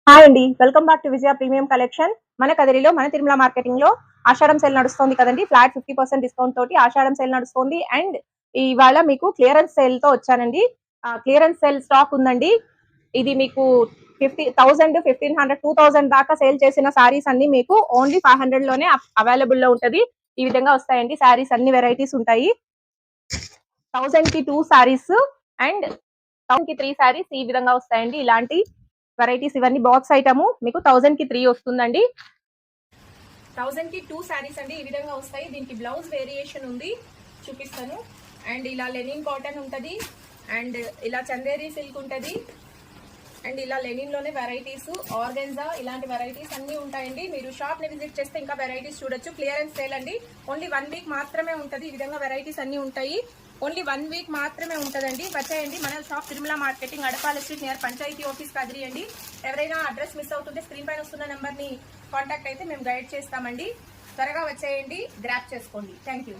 Hi అండి, welcome back to Vijaya premium collection. మన కదిరిలో మన తిరుమల మార్కెటింగ్ లో ఆషాఢం సేల్ నడుస్తుంది కదండి. ఫ్లాట్ 50% డిస్కౌంట్ తోటి ఆషాఢం సేల్ నడుస్తుంది. అండ్ ఇవాళ మీకు క్లియరెన్స్ సేల్ తో వచ్చానండి. క్లియరెన్స్ సేల్ స్టాక్ ఉందండి. ఇది మీకు 50,000, 1,500, 2,000 దాకా సేల్ చేసిన సారీస్ అన్ని మీకు ఓన్లీ 500 లోనే అవైలబుల్ లో ఉంటది. ఈ విధంగా వస్తాయండి సారీస్, అన్ని వెరైటీస్ ఉంటాయి. 1000 కి 2 సారీస్ అండ్ 1000 కి 3 సారీస్ ఈ విధంగా వస్తాయండి. ఇలాంటి వెరైటీస్ ఇవన్నీ బాక్స్ ఐటమ్ మీకు 1000 కి 3 వస్తుందండి. 1000 కి 2 సారీస్ అండి ఈ విధంగా వస్తాయి. దీనికి బ్లౌజ్ వేరియేషన్ ఉంది, చూపిస్తాను. అండ్ ఇలా లెనిన్ కాటన్ ఉంటది, అండ్ ఇలా చందేరి సిల్క్ ఉంటది, అండ్ ఇలా లెనిన్ లోనే వెరైటీస్, ఆర్గెన్జా, ఇలాంటి వెరైటీస్ అన్ని ఉంటాయండి. మీరు షాప్ ని విజిట్ చేస్తే ఇంకా వెరైటీస్ చూడొచ్చు. క్లియరెన్స్ సేల్ అండి, ఓన్లీ 1 వీక్ మాత్రమే ఉంటది. ఈ విధంగా వెరైటీస్ అన్ని ఉంటాయి. ఓన్లీ 1 వీక్ మాత్రమే ఉంటదండి. వచ్చేయండి మన shop Tirumala marketing, Adapala street, near panchayati office Kadiri అండి. ఎవరైనా అడ్రస్ మిస్ అవుతుంటే స్క్రీన్ పైన వస్తున్న నెంబర్ ని కాంటాక్ట్ అయితే మేము గైడ్ చేస్తామండి. త్వరగా వచ్చేయండి, గ్రాప్ చేసుకోండి. Thank you.